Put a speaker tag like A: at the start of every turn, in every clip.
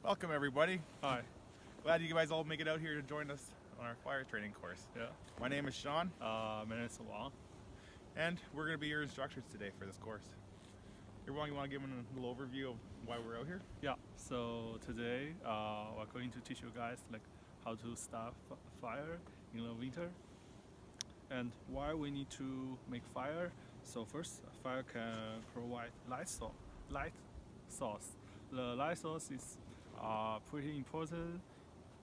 A: Welcome everybody.
B: Hi.
A: Glad you guys all make it out here to join us on our fire training course.
B: Yeah.
A: My name is Shawn,
B: My name is Wang.
A: and we're going to be your instructors today for this course. Here, Wang, you want to give them a little overview of why we're out here?
B: Yeah. So today we're going to teach you guys like how to start fire in the winter and why we need to make fire. So first, fire can provide light source. The light source is pretty important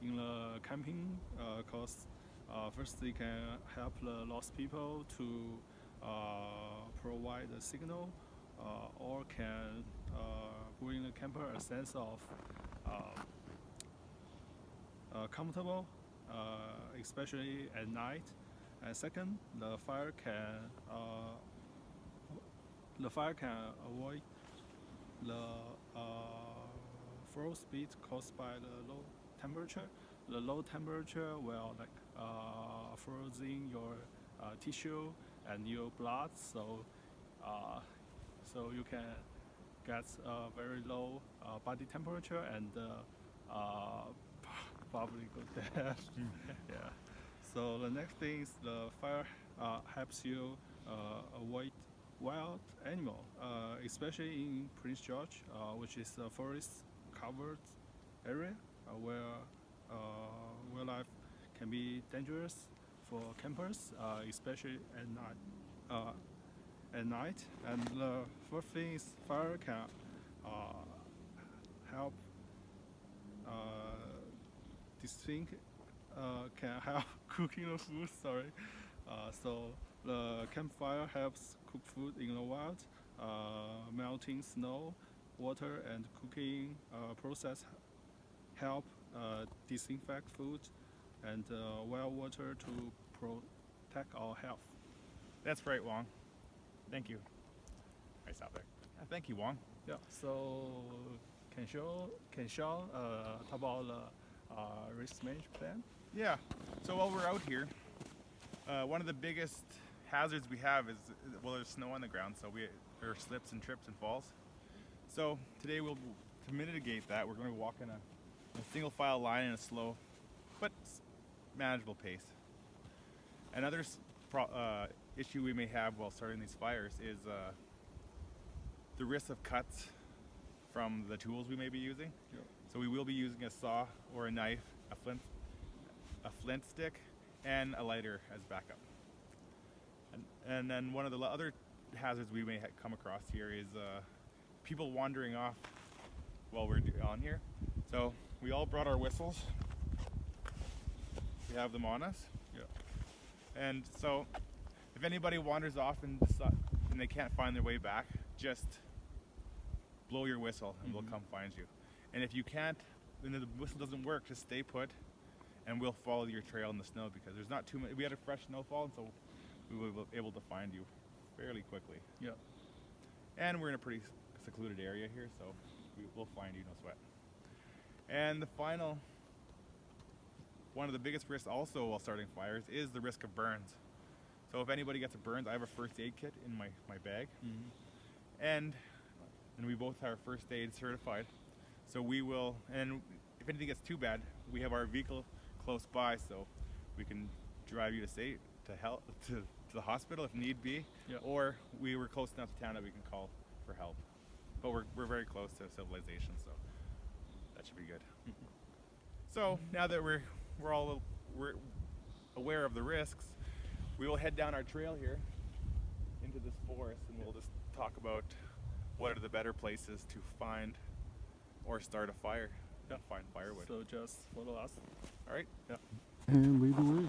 B: in the camping because first it can help the lost people to provide a signal or can bring the camper a sense of comfortable, especially at night. And second, the fire can avoid the frostbite caused by the low temperature. The low temperature will freezing your tissue and your blood, so you can get a very low body temperature and probably go dead. Yeah. So the next thing is the fire helps you avoid wild animal, especially in Prince George, which is a forest-covered area where wildlife can be dangerous for campers, especially at night. And the fourth thing is fire can help this thing can help cooking the food. Sorry. So the campfire helps cook food in the wild. Melting snow, water, and cooking process help disinfect food and well water to protect our health.
A: That's right, Wang. Thank you. Nice out there. Yeah, thank you, Wang.
B: Yeah. So can Shawn talk about the risk management plan?
A: Yeah. So while we're out here, one of the biggest hazards we have is, well, there's snow on the ground, so there are slips and trips and falls. So today to mitigate that, we're going to walk in a single file line in a slow but manageable pace. Another issue we may have while starting these fires is the risk of cuts from the tools we may be using.
B: Yep.
A: So we will be using a saw or a knife, a flint stick, and a lighter as backup. And then one of the other hazards we may come across here is people wandering off while we're on here. So we all brought our whistles. We have them on us.
B: Yeah.
A: And so if anybody wanders off and they can't find their way back, just blow your whistle and we'll come find you. And if you can't, then the whistle doesn't work, just stay put and we'll follow your trail in the snow because there's not too much. We had a fresh snowfall, and so we will be able to find you fairly quickly.
B: Yeah.
A: And we're in a pretty secluded area here, so we'll find you, no sweat. And the final, one of the biggest risks also while starting fires is the risk of burns. So if anybody gets a burn, I have a first aid kit in my bag. And we both are first aid certified. So we will, and if anything gets too bad, we have our vehicle close by, so we can drive you to the hospital if need be.
B: Yeah.
A: Or we were close enough to town that we can call for help. But we're very close to civilization, so that should be good. So now that we're aware of the risks, we will head down our trail here into this forest, and we'll just talk about what are the better places to find or start a fire.
B: Yeah.
A: Find firewood.
B: So just follow us.
A: All right.
B: Yeah.
C: And lead the way.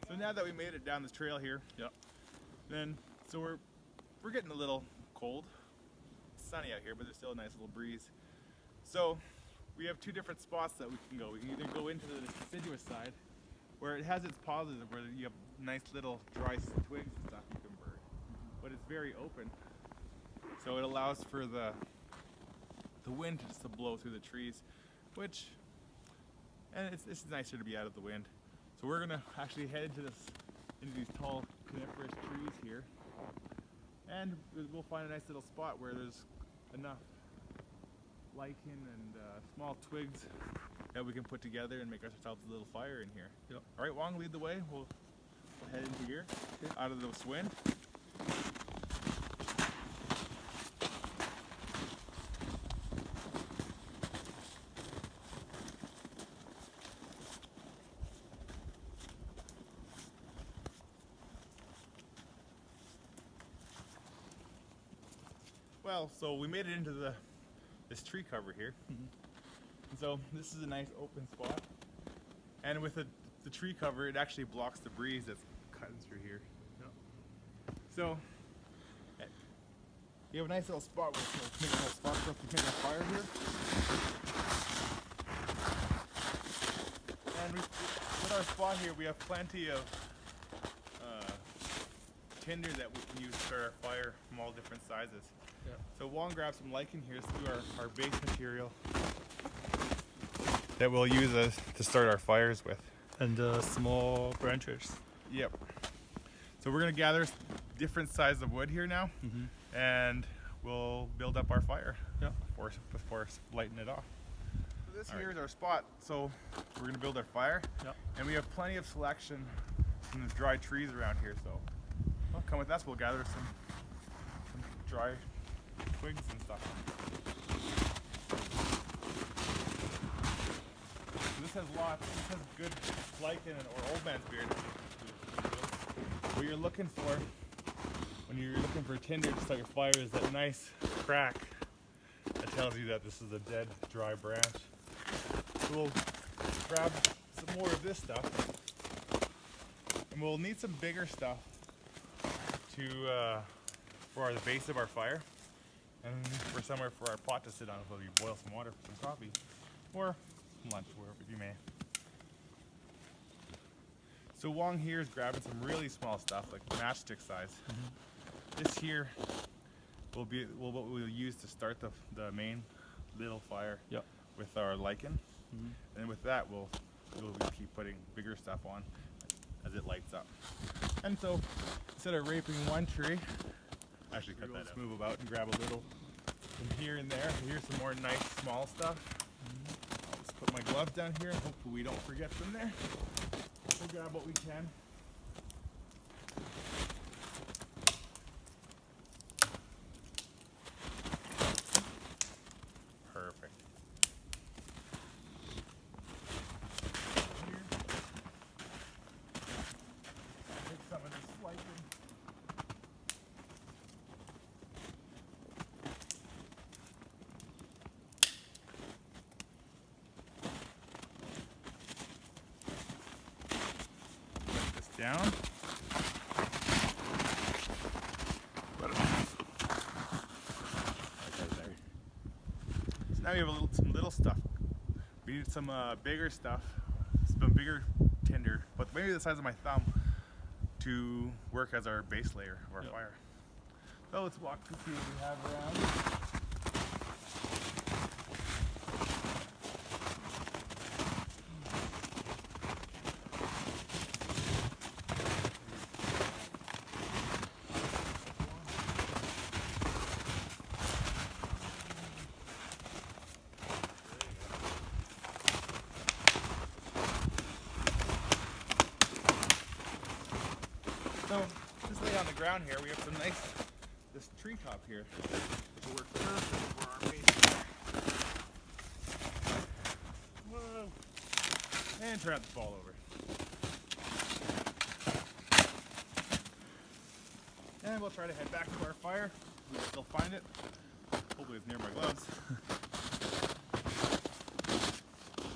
A: So now that we made it down this trail here,
B: Yeah.
A: so we're getting a little cold. It's sunny out here, but there's still a nice little breeze. So we have two different spots that we can go. We can either go into the deciduous side, where it has its positive, where you have nice little dry twigs and stuff you can burn, but it's very open, so it allows for the the wind just to blow through the trees, and it's nicer to be out of the wind. So we're gonna actually head into these tall coniferous trees here, and we'll find a nice little spot where there's enough lichen and small twigs that we can put together and make ourselves a little fire in here.
B: Yep.
A: All right, Wang, lead the way. We'll head into here, out of this wind. Well, so we made it into this tree cover here. And so this is a nice open spot. And with the tree cover, it actually blocks the breeze that's cutting through here. So you have a nice little spot where we'll make a little spot for us to make a fire here. And with our spot here, we have plenty of tinder that we can use for our fire from all different sizes.
B: Yeah.
A: So Wang grabbed some lichen here to do our base material that we'll use to start our fires with.
B: And small branches.
A: Yep. So we're gonna gather different sizes of wood here now, and we'll build up our fire.
B: Yeah.
A: Before lighting it off. So this here is our spot. So we're gonna build our fire, and we have plenty of selection from the dry trees around here. So come with us. We'll gather some dry twigs and stuff. So this has good lichen or old man's beard. What you're looking for when you're looking for tinder to start your fire is that nice crack that tells you that this is a dead, dry branch. So we'll grab some more of this stuff, and we'll need some bigger stuff for the base of our fire, and for somewhere for our pot to sit on while you boil some water for some coffee or lunch, wherever you may. So Wang here is grabbing some really small stuff, like matchstick size. This here will be what we'll use to start the main little fire with our lichen, and with that we'll keep putting bigger stuff on as it lights up. And so instead of raping one tree, actually cut that out. Move about and grab a little from here and there. Here's some more nice small stuff. I'll just put my gloves down here and hopefully we don't forget them there. We'll grab what we can. Perfect. Here. Take some of this lichen. Down. So now we have some little stuff. We need some bigger stuff, some bigger tinder, but maybe the size of my thumb, to work as our base layer of our fire. So let's walk to see what we have around. So just lay on the ground here, we have some this treetop here, which will work perfect for our base. Whoa! And try not to fall over. And we'll try to head back to our fire. We'll still find it. Hopefully it's near my gloves.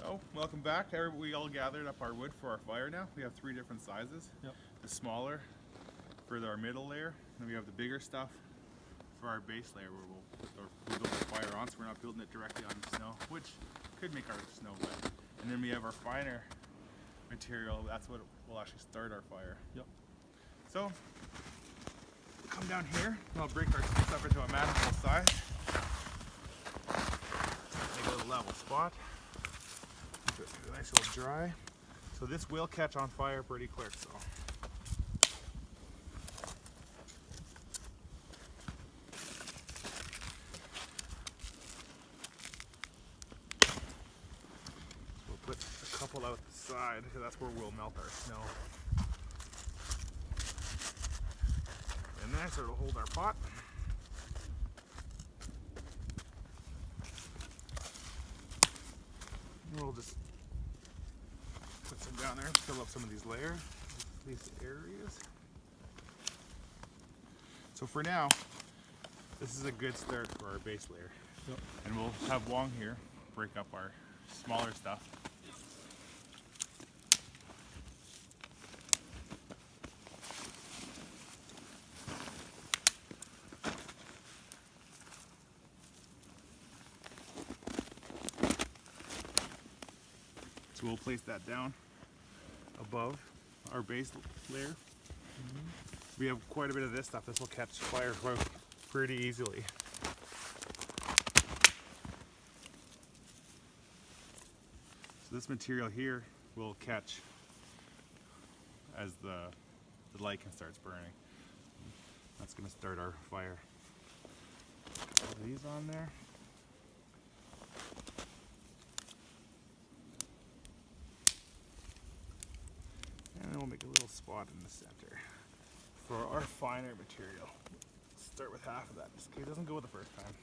A: So, welcome back. We all gathered up our wood for our fire now. We have 3 different sizes. The smaller for our middle layer, and we have the bigger stuff for our base layer where we'll build the fire on, so we're not building it directly on the snow, which could make our snow wet. And then we have our finer material. That's what will actually start our fire. So come down here, and I'll break our sticks up into a manageable size. a level spot. Keep it nice and dry. So this will catch on fire pretty quick. So. We'll put a couple out the side because that's where we'll melt our snow. And then sort of hold our pot. And we'll just put some down there, fill up some of these layers, these areas. So for now, this is a good start for our base layer.
B: Yep.
A: And we'll have Wang here break up our smaller stuff. So we'll place that down above our base layer. We have quite a bit of this stuff. This will catch fire pretty easily. So this material here will catch as the lichen starts burning. That's going to start our fire. Put these on there. And then we'll make a little spot in the center for our finer material. Start with half of that. Okay, it doesn't go with the first time.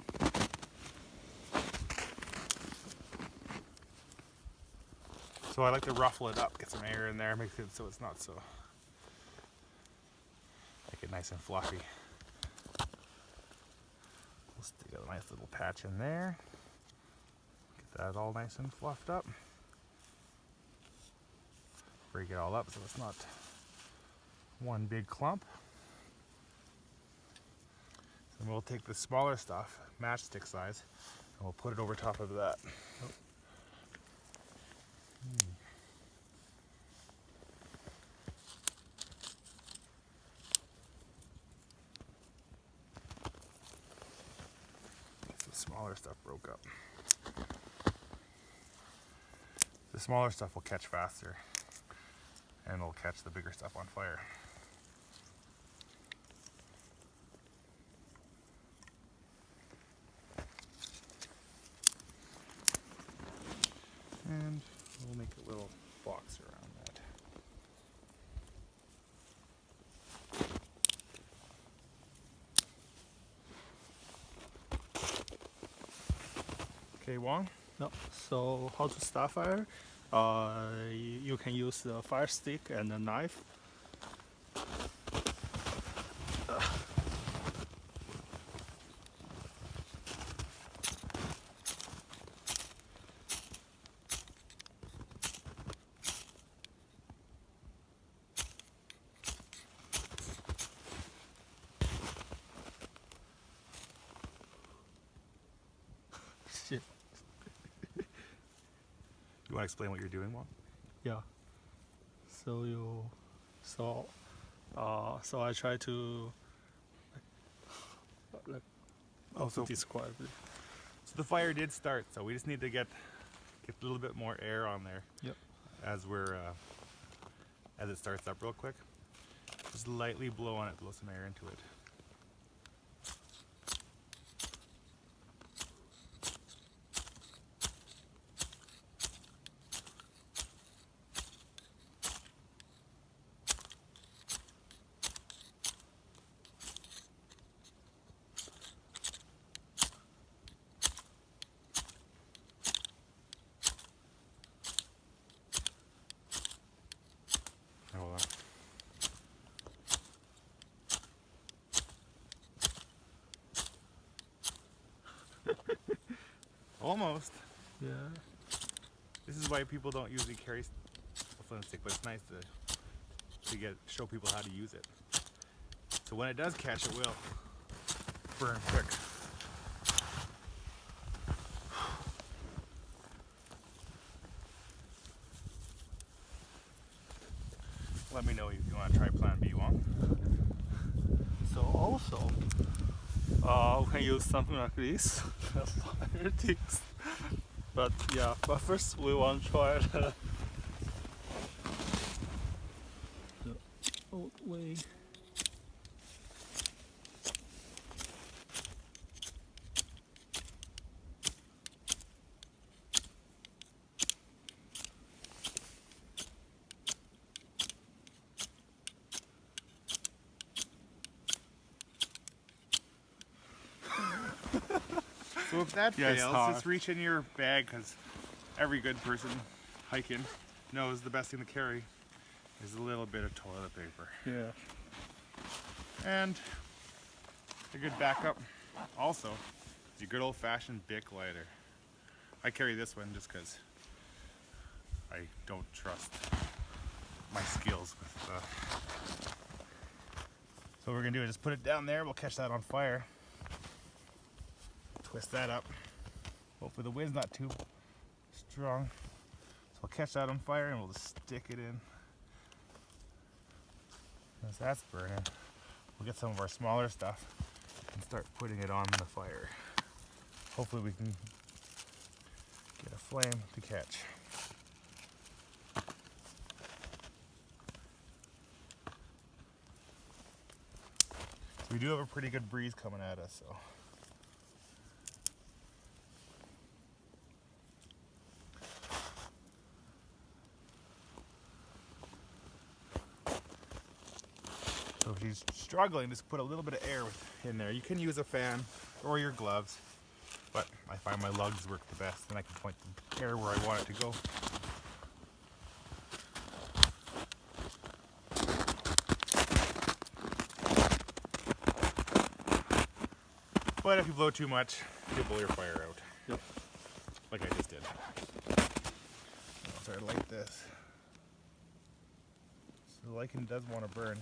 A: So I like to ruffle it up, get some air in there, make it so it's not so, make it nice and fluffy. We'll stick a nice little patch in there. Get that all nice and fluffed up. Break it all up so it's not one big clump. And we'll take the smaller stuff, matchstick size, and we'll put it over top of that. Get some smaller stuff broke up. The smaller stuff will catch faster, and it'll catch the bigger stuff on fire. And we'll make a little box around that. Okay, Wang?
B: No. So how to start fire? You can use the fire stick and a knife. Shit.
A: You want to explain what you're doing, Wang?
B: Yeah. So I try to describe it.
A: So the fire did start, so we just need to get a little bit more air on there.
B: Yep.
A: As it starts up real quick. Just lightly blow on it, blow some air into it. Hold on. Almost.
B: Yeah.
A: This is why people don't usually carry a flint stick, but it's nice to show people how to use it. So when it does catch, it will burn quick. Let me know if you want to try Plan B, Wang.
B: So also, we can use something like this, fire sticks. But yeah, but first we want to try the old way.
A: So if that
B: Yeah, it's
A: fails,
B: hard.
A: just reach in your bag, because every good person hiking knows the best thing to carry is a little bit of toilet paper.
B: Yeah.
A: And a good backup also is your good old-fashioned Bic lighter. I carry this one just because I don't trust my skills with So what we're gonna do is just put it down there. We'll catch that on fire. Twist that up. Hopefully the wind's not too strong. So we'll catch that on fire and we'll just stick it in. As that's burning, we'll get some of our smaller stuff and start putting it on the fire. Hopefully we can get a flame to catch. So we do have a pretty good breeze coming at us, so. So if she's struggling, just put a little bit of air in there. You can use a fan or your gloves, but I find my lugs work the best, and I can point the air where I want it to go. But if you blow too much, you'll blow your fire out.
B: Yep.
A: Like I just did. I'll start like this. So the lichen does want to burn.